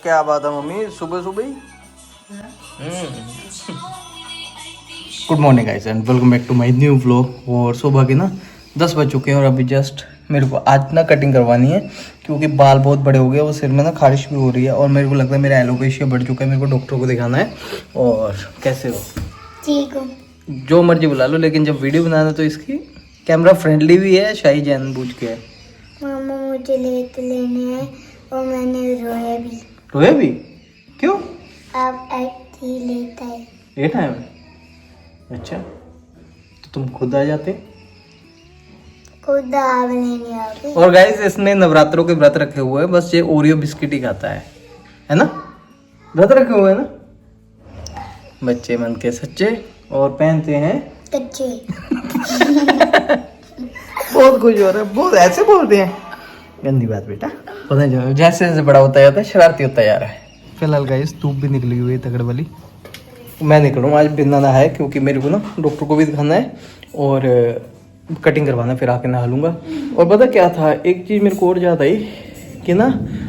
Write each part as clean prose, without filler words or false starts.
क्या बात है मम्मी, सुबह सुबह ही। Good morning guys and welcome back to my new vlog. और सुबह के ना 10 बज चुके हैं और अभी जस्ट मेरे को आज ना कटिंग करवानी है क्योंकि बाल बहुत बड़े हो गए और सिर में ना खारिश भी हो रही है और मेरे को लगता है मेरा एलोपेशिया बढ़ चुका है। मेरे को डॉक्टर को दिखाना है। और कैसे हो? ठीक हो? जो मर्जी बुला लो, लेकिन जब वीडियो बनाना तो इसकी कैमरा फ्रेंडली भी है, शाही जानबूझ के है। मामा मुझे लेने हैं और मैंने रोया भी। रोया भी? क्यों? अब ऐसी लेता है। लेट आए मैं? अच्छा, तो तुम खुद आ जाते। खुद आप लेने आओगे? और गाइस इसने नवरात्रों के व्रत रखे हुए हैं, बस ये ओरियो बिस्किट ही खाता है ना? व्रत रखे हुए हैं ना बच्चे मन के सच्चे, और पहनते हैं कच्चे। बहुत कुछ हो रहा है, बहुत ऐसे बोलते हैं। गंदी बात बेटा, पता नहीं, जैसे जैसे बड़ा होता जाता है शरारती होता जा रहा है। फिलहाल गाइस धूप भी निकली हुई है तगड़ वाली। मैं निकलूँ आज बिना नहाए क्योंकि मेरे को ना डॉक्टर को भी दिखाना है और कटिंग करवाना, फिर आके नहा लूँगा। और पता क्या था, एक चीज़ मेरे को और याद आई कि ना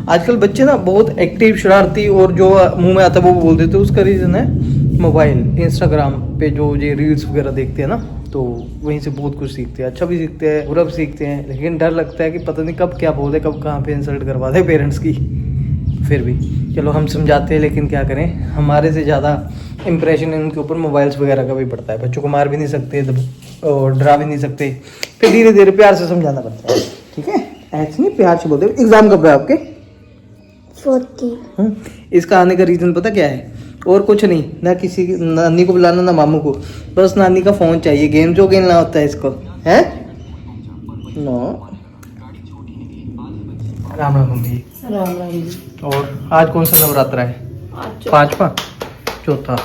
आजकल बच्चे ना बहुत एक्टिव, शरारती, और जो मुंह में आता है वो बोल देते हैं। उसका रीज़न है मोबाइल, इंस्टाग्राम पे जो ये रील्स वगैरह देखते हैं ना, तो वहीं से बहुत कुछ सीखते हैं। अच्छा भी सीखते हैं, बुरा भी सीखते हैं, लेकिन डर लगता है कि पता नहीं कब क्या बोल दे, कब कहाँ पे इंसल्ट करवा दे पेरेंट्स की। फिर भी चलो हम समझाते हैं, लेकिन क्या करें, हमारे से ज़्यादा इम्प्रेशन इनके ऊपर मोबाइल्स वगैरह का भी पड़ता है। बच्चों को मार भी नहीं सकते और डरा भी नहीं सकते, फिर धीरे धीरे प्यार से समझाना पड़ता है। ठीक है, ऐसे नहीं, प्यार से बोलते। एग्जाम कब है आपके? 40। इसका आने का रीज़न पता क्या है? और कुछ नहीं, ना किसी नानी को बुलाना ना मामू को, बस नानी का फ़ोन चाहिए, गेम जो खेलना होता है इसको, है नो। राम राम मम्मी। राम राम। और आज कौन सा नवरात्रा है? पांचवा? चौथा?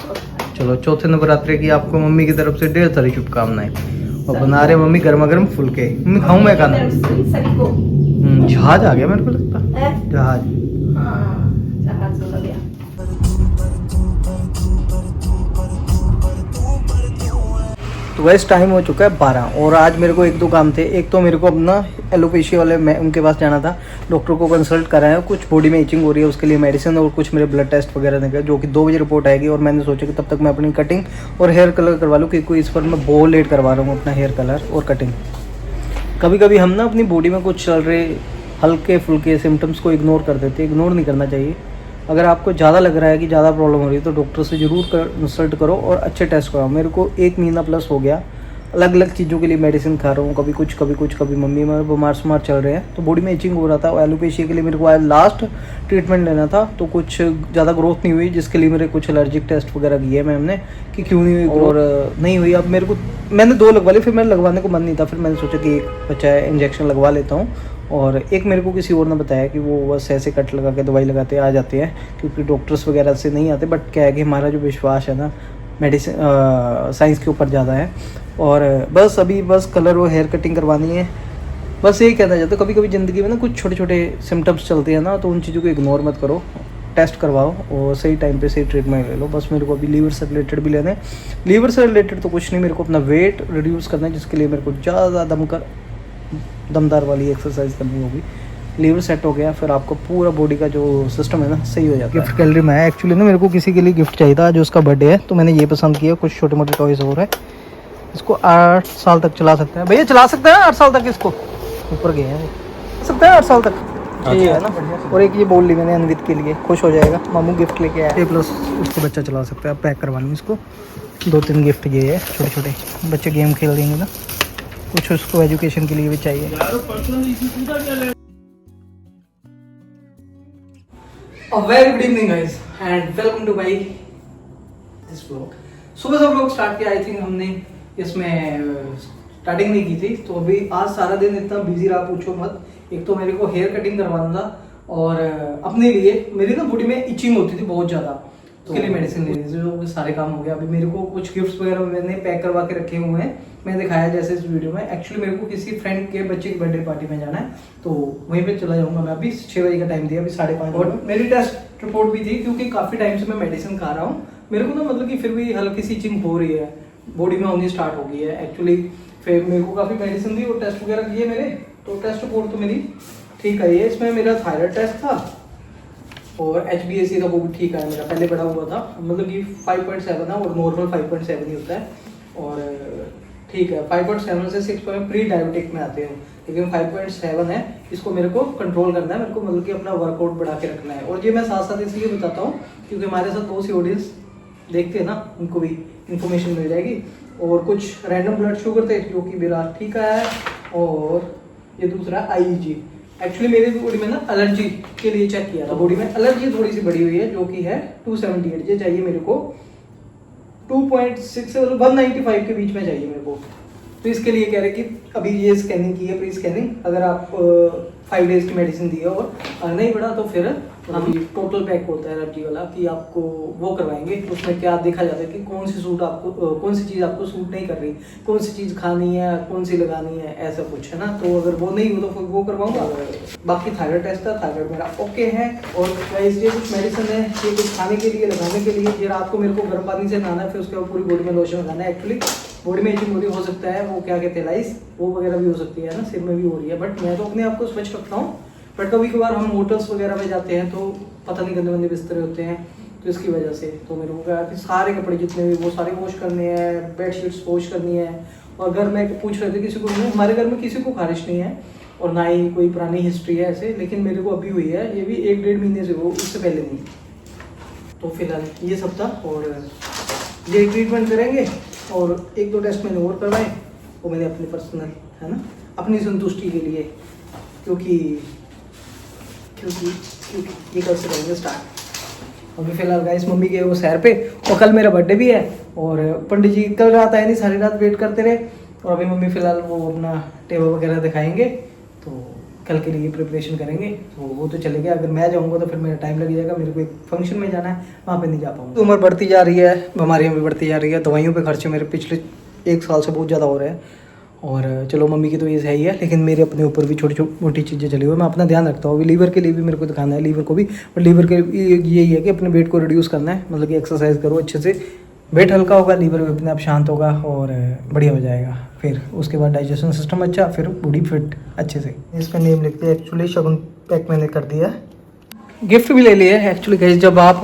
चलो चौथे नवरात्रे की आपको मम्मी की तरफ से ढेर सारी शुभकामनाएं। और बना रहे मम्मी गर्मा गर्म फुलके। मम्मी खाऊं मैं खाना? जहाज आ गया मेरे को लगता, जहाज। तो वैसे टाइम हो चुका है 12 और आज मेरे को एक दो काम थे। एक तो मेरे को अपना एलोपेशिया वाले मैं उनके पास जाना था, डॉक्टर को कंसल्ट कराया। कुछ बॉडी में इचिंग हो रही है, उसके लिए मेडिसिन और कुछ मेरे ब्लड टेस्ट वगैरह निकले, जो कि 2 बजे रिपोर्ट आएगी। और मैंने सोचा कि तब तक मैं अपनी कटिंग और हेयर कलर करवा लूँ, क्योंकि इस पर मैं बहुत लेट करवा रहा हूँ अपना हेयर कलर और कटिंग। कभी कभी हम ना अपनी बॉडी में कुछ चल रहे हल्के फुल्के सिम्टम्स को इग्नोर कर देते हैं। इग्नोर नहीं करना चाहिए। अगर आपको ज़्यादा लग रहा है कि ज़्यादा प्रॉब्लम हो रही है तो डॉक्टर से ज़रूर कंसल्ट करो और अच्छे टेस्ट कराओ। मेरे को 1 महीना प्लस हो गया, अलग अलग चीज़ों के लिए मेडिसिन खा रहा हूँ, कभी कुछ कभी मम्मी में बीमार चल रहे हैं, तो बॉडी में इचिंग हो रहा था। और एलोपेशिया के लिए मेरे को आज लास्ट ट्रीटमेंट लेना था, तो कुछ ज़्यादा ग्रोथ नहीं हुई, जिसके लिए मेरे कुछ एलर्जिक टेस्ट वगैरह किए मैम ने कि क्यों नहीं हुई और नहीं हुई। अब मेरे को मैंने 2 लगवा ली, फिर मैंने लगवाने को मन नहीं था, फिर मैंने सोचा कि एक बच्चा इंजेक्शन लगवा लेता हूँ। और एक मेरे को किसी और ने बताया कि वो बस ऐसे कट लगा के दवाई लगाते आ जाते हैं, क्योंकि डॉक्टर्स वगैरह से नहीं आते। बट क्या है कि हमारा जो विश्वास है ना मेडिसिन साइंस के ऊपर ज़्यादा है। और बस अभी बस कलर और हेयर कटिंग करवानी है। बस यही कहना चाहता हूँ, कभी कभी ज़िंदगी में ना कुछ छोटे छोटे सिम्टम्स चलते हैं ना, तो उन चीज़ों को इग्नोर मत करो, टेस्ट करवाओ और सही टाइम पे सही ट्रीटमेंट ले लो। बस मेरे को अभी लीवर से रिलेटेड भी लेना है। लीवर से रिलेटेड तो कुछ नहीं, मेरे को अपना वेट रिड्यूस करना है, जिसके लिए मेरे को ज़्यादा दमदार वाली एक्सरसाइज करनी होगी। लीवर सेट हो गया, फिर आपको पूरा बॉडी का जो सिस्टम है ना सही हो जाता है। गिफ्ट गैलरी में है एक्चुअली ना, मेरे को किसी के लिए गिफ्ट चाहिए था, जो उसका बर्थडे है, तो मैंने ये पसंद किया। कुछ छोटे मोटे टॉयज हो रहे हैं। इसको 8 साल तक चला सकते हैं भैया, चला सकते हैं 8 साल तक इसको। ऊपर गए हैं सकते हैं 8 साल तक, ये है ना। और एक ये बोल ली मैंने अनवित के लिए, खुश हो जाएगा, मामू गिफ्ट लेके आया। प्लस उसको बच्चा चला सकता है। अब पैक करवा लूँ इसको। 2-3 गिफ्ट ये है, छोटे छोटे बच्चे गेम खेल देंगे ना, कुछ उसको एजुकेशन के लिए भी चाहिए। Very good evening guys and welcome to my this vlog. सुबह से व्लॉग स्टार्ट किया, आई थिंक हमने इसमें स्टार्टिंग नहीं की थी, तो अभी आज सारा दिन इतना बिजी रहा पूछो मत। एक तो मेरे को हेयर कटिंग करवाना था और अपने लिए मेरी ना बॉडी में इचिंग होती थी बहुत ज़्यादा, उसके लिए मेडिसिन ले ली, जो सारे काम हो गया। अभी मेरे को कुछ गिफ्ट्स वगैरह मैंने पैक करवा के रखे हुए हैं, मैंने दिखाया जैसे इस वीडियो में। एक्चुअली मेरे को किसी फ्रेंड के बच्चे की बर्थडे पार्टी में जाना है, तो वहीं पे चला जाऊंगा मैं। अभी 6 बजे का टाइम दिया, अभी 5:30। और मेरी टेस्ट रिपोर्ट भी थी, क्योंकि काफ़ी टाइम से मैं मेडिसिन खा रहा हूँ। मेरे को ना मतलब कि फिर भी हल्की सी इचिंग हो रही है, बॉडी में होनी स्टार्ट हो गई है एक्चुअली। फिर मेरे को काफ़ी मेडिसिन दी और टेस्ट वगैरह किए मेरे, तो टेस्ट रिपोर्ट तो मेरी ठीक आई है। इसमें मेरा थायराइड टेस्ट था और HbA1c था वो भी ठीक है मेरा, पहले बढ़ा हुआ था, मतलब कि 5.7 है और नॉर्मल 5.7 ही होता है। और ठीक है 5.7 से 6 प्री डायबिटिक में आते हैं, लेकिन 5.7 है, इसको मेरे को कंट्रोल करना है, मेरे को मतलब कि अपना वर्कआउट बढ़ा के रखना है। और ये मैं साथ साथ इसलिए बताता हूँ क्योंकि हमारे साथ बहुत सी ऑडियंस देखते हैं ना, उनको भी इन्फॉर्मेशन मिल जाएगी। और कुछ रैंडम ब्लड शुगर थे जो कि मेरा ठीक है, और ये दूसरा IEG। एक्चुअली मेरी बॉडी में ना एलर्जी के लिए चेक किया था, बॉडी में एलर्जी थोड़ी सी बढ़ी हुई है जो कि है 278, ये चाहिए मेरे को 2.6 से 195 के बीच में चाहिए मेरे को। तो इसके लिए कह रहे कि अभी ये स्कैनिंग की है, प्री स्कैनिंग, अगर आप 5 डेज की मेडिसिन दी है और नहीं बढ़ा तो फिर हम टोटल पैक होता है एलर्जी वाला कि आपको वो करवाएंगे। उसमें क्या देखा जाता है कि कौन सी चीज़ आपको सूट नहीं कर रही, कौन सी चीज़ खानी है, कौन सी लगानी है, ऐसा कुछ है ना। तो अगर वो नहीं हो तो फिर वो करवाऊंगा। बाकी थायराइड टेस्ट था, थायराइड मेरा ओके है। और ये कुछ मेडिसिन है, ये कुछ खाने के लिए, लगाने के लिए। ये रात को मेरे को गर्म पानी से नहाना है, फिर उसके बाद पूरी बॉडी में लोशन लगाना है। एक्चुअली बॉडी में इचिंग हो सकता है, वो क्या कहते हैं लाइस, वो वगैरह भी हो सकती है ना, सिर में भी हो रही है, बट मैं तो अपने आप को स्वच्छ रखता हूँ। बट कभी कभार हम होटल्स वगैरह में जाते हैं तो पता नहीं गंदे गंदे बिस्तरे होते हैं, तो इसकी वजह से तो मेरे को क्या कि सारे कपड़े जितने भी वो सारे वॉश करने हैं, बेडशीट्स वॉश करनी है। और घर में पूछ रहे थे किसी को, हमारे घर में किसी को खारिश नहीं है और ना ही कोई पुरानी हिस्ट्री है ऐसे, लेकिन मेरे को अभी हुई है, ये भी 1-1.5 महीने से हो, उससे पहले नहीं। तो फिलहाल ये सब था और ये ट्रीटमेंट करेंगे और 1-2 टेस्ट मैंने और करवाए, वो मैंने अपने पर्सनल है ना, अपनी संतुष्टि के लिए, क्योंकि ये कल से करेंगे स्टार्ट। अभी फिलहाल गाइस मम्मी के वो सैर पे, और कल मेरा बर्थडे भी है और पंडित जी कल रात आए नहीं, सारी रात वेट करते रहे। और अभी मम्मी फिलहाल वो अपना टेबल वगैरह दिखाएंगे, तो कल के लिए प्रिपरेशन करेंगे। तो वो तो चलेगा, अगर मैं जाऊँगा तो फिर मेरा टाइम लग जाएगा, मेरे को एक फंक्शन में जाना है, वहाँ पे नहीं जा पाऊँगा। तो उम्र बढ़ती जा रही है, बीमारियाँ भी बढ़ती जा रही है, दवाइयों पे खर्चे मेरे पिछले 1 साल से बहुत ज़्यादा हो रहे हैं। और चलो मम्मी की तो ये सही है, लेकिन मेरे अपने ऊपर भी छोटी मोटी चीज़ें चली हुई, मैं अपना ध्यान रखता हूँ। लीवर के लिए भी मेरे को दिखाना है, लीवर को भी, और लीवर के यही है कि अपने वेट को रिड्यूस करना है, मतलब कि एक्सरसाइज करो अच्छे से, वेट हल्का होगा, लीवर भी अपने आप शांत होगा और बढ़िया हो जाएगा। फिर उसके बाद डाइजेशन सिस्टम अच्छा, फिर बॉडी फिट अच्छे से। इसका नेम लिख दिया, एक्चुअली शगुन पैक मैंने कर दिया है, गिफ्ट भी ले लिए। एक्चुअली गाइस जब आप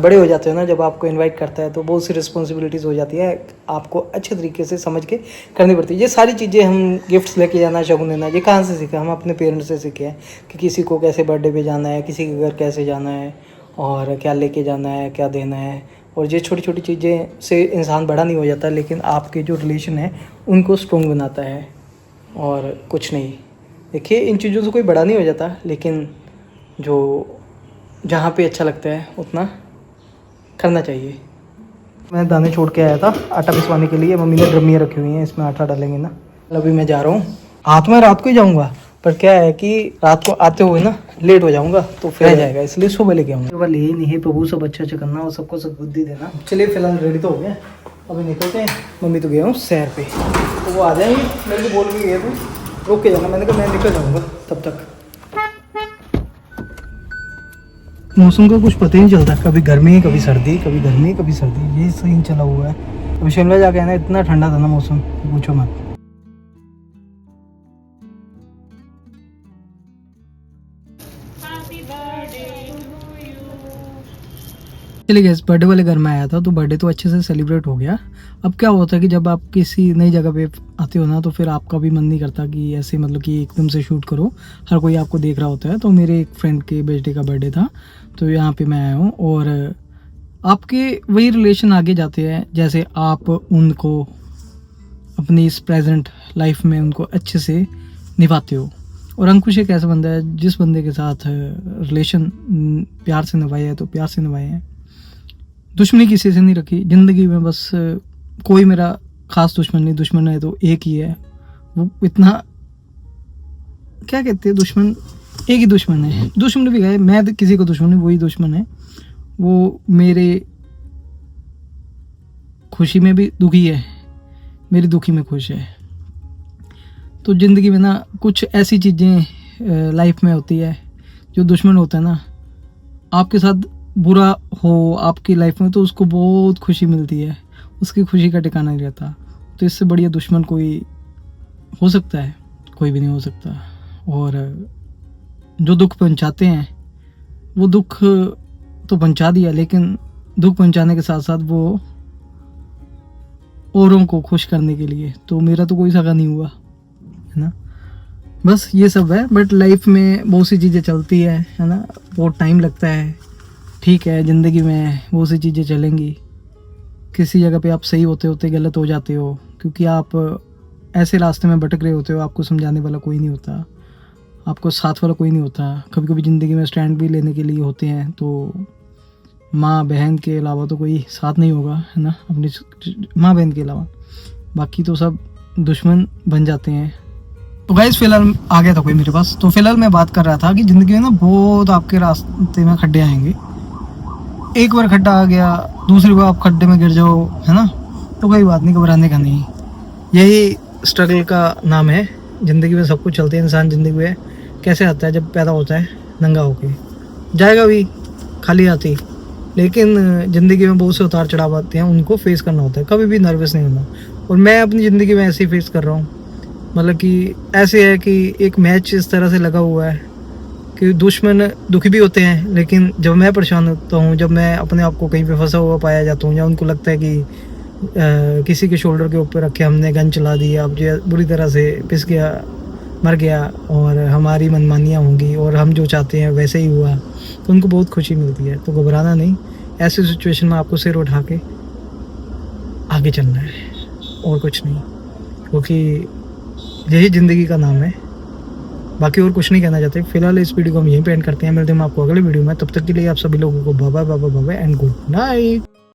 बड़े हो जाते हो ना, जब आपको इनवाइट करता है तो बहुत सी रिस्पॉन्सिबिलिटीज़ हो जाती है, आपको अच्छे तरीके से समझ के करनी पड़ती है। ये सारी चीज़ें हम गिफ्ट्स लेके जाना, शगुन देना, ये कहाँ से सीखा? हम अपने पेरेंट्स से सीखे हैं कि किसी को कैसे बर्थडे पे जाना है, किसी के घर कैसे जाना है और क्या लेके जाना है, क्या देना है। और ये छोटी छोटी चीज़ें से इंसान बड़ा नहीं हो जाता, लेकिन आपके जो रिलेशन है उनको स्ट्रॉन्ग बनाता है और कुछ नहीं। देखिए इन चीज़ों से कोई बड़ा नहीं हो जाता, लेकिन जो जहाँ पे अच्छा लगता है उतना करना चाहिए। मैं दाने छोड़ के आया था आटा पिसवाने के लिए, मम्मी ने ड्रमियाँ रखी हुई हैं, इसमें आटा डालेंगे ना। अभी मैं जा रहा हूँ, हाथ में रात को ही जाऊँगा, पर क्या है कि रात को आते हुए ना लेट हो जाऊँगा तो फिर जाएगा, इसलिए सुबह लेके आऊँगा। केवल यही नहीं है प्रभु, सब अच्छा अच्छा करना और सबको सद्बुद्धि देना। चलिए फिलहाल रेडी तो हो गया, अभी निकलते हैं। मम्मी तो गया हूँ सैर पे, तो वो आ जाएंगे, मेरे को बोल के गए थे रोक के जाना, मैंने कहा मैं निकल जाऊँगा तब तक। मौसम का कुछ पता ही नहीं चलता, कभी गर्मी कभी सर्दी, कभी गर्मी कभी सर्दी, ये सही चला हुआ है। अभी शिमला जाके आना, इतना ठंडा था ना मौसम, पूछो मत। चलिए गैस, बर्थडे वाले घर में आया था तो बर्थडे तो अच्छे से सेलिब्रेट हो गया। अब क्या होता है कि जब आप किसी नई जगह पे आते हो ना, तो फिर आपका भी मन नहीं करता कि ऐसे मतलब कि एकदम से शूट करो, हर कोई आपको देख रहा होता है। तो मेरे एक फ्रेंड के बेटे का बर्थडे था, तो यहाँ पे मैं आया हूँ। और आपके वही रिलेशन आगे जाते हैं, जैसे आप उनको अपनी इस प्रेजेंट लाइफ में उनको अच्छे से निभाते हो। और अंकुश एक ऐसा बंदा है, जिस बंदे के साथ रिलेशन प्यार से निभाए है तो प्यार से निभाए हैं, दुश्मनी किसी से नहीं रखी ज़िंदगी में। बस कोई मेरा ख़ास दुश्मन नहीं, दुश्मन है तो एक ही है, वो इतना क्या कहते हैं, दुश्मन एक ही दुश्मन है। दुश्मन भी गए, मैं तो किसी को दुश्मन नहीं, वही दुश्मन है। वो मेरे खुशी में भी दुखी है, मेरी दुखी में खुश है। तो ज़िंदगी में ना कुछ ऐसी चीज़ें लाइफ में होती है, जो दुश्मन होता है ना, आपके साथ बुरा हो आपकी लाइफ में तो उसको बहुत खुशी मिलती है, उसकी खुशी का ठिकाना नहीं रहता। तो इससे बढ़िया दुश्मन कोई हो सकता है? कोई भी नहीं हो सकता। और जो दुख पहुंचाते हैं वो दुख तो पहुंचा दिया, लेकिन दुख पहुंचाने के साथ साथ वो औरों को खुश करने के लिए, तो मेरा तो कोई सगा नहीं हुआ, है ना। बस ये सब है। बट लाइफ में बहुत सी चीज़ें चलती है ना, बहुत टाइम लगता है। ठीक है, ज़िंदगी में बहुत सी चीज़ें चलेंगी। किसी जगह पे आप सही होते होते गलत हो जाते हो, क्योंकि आप ऐसे रास्ते में भटक रहे होते हो, आपको समझाने वाला कोई नहीं होता, आपको साथ वाला कोई नहीं होता। कभी कभी ज़िंदगी में स्टैंड भी लेने के लिए होते हैं, तो माँ बहन के अलावा तो कोई साथ नहीं होगा, है ना, अपनी माँ बहन के अलावा। बाकी तो सब दुश्मन बन जाते हैं। तो गाइस फिलहाल आ गया था कोई मेरे पास, तो फिलहाल मैं बात कर रहा था कि ज़िंदगी में ना बहुत आपके रास्ते में खड्डे आएंगे। एक बार खड्डा आ गया, दूसरी बार आप खड्डे में गिर जाओ, है ना, तो कोई बात नहीं, घबराने का नहीं। यही स्ट्रगल का नाम है। ज़िंदगी में सब कुछ चलते हैं। इंसान ज़िंदगी में कैसे आता है, जब पैदा होता है नंगा होके, जाएगा भी खाली हाथी। लेकिन ज़िंदगी में बहुत से उतार चढ़ाव आते हैं, उनको फेस करना होता है, कभी भी नर्वस नहीं होना। और मैं अपनी ज़िंदगी में ऐसे ही फेस कर रहा हूँ। मतलब कि ऐसे है कि एक मैच इस तरह से लगा हुआ है कि दुश्मन दुखी भी होते हैं, लेकिन जब मैं परेशान होता हूँ, जब मैं अपने आप को कहीं पे फंसा हुआ पाया जाता हूँ, या उनको लगता है कि किसी के शोल्डर के ऊपर रखे हमने गन चला दी, अब जो बुरी तरह से पिस गया, मर गया, और हमारी मनमानियाँ होंगी और हम जो चाहते हैं वैसे ही हुआ, तो उनको बहुत खुशी मिलती है। तो घबराना नहीं, ऐसी सिचुएशन में आपको सिर उठा के आगे चलना है और कुछ नहीं, क्योंकि यही ज़िंदगी का नाम है। बाकी और कुछ नहीं कहना चाहते। फिलहाल इस वीडियो को हम यहीं पे एंड करते हैं। मिलते हैं आपको अगले वीडियो में, तब तक के लिए आप सभी लोगों को bye bye bye bye and good night.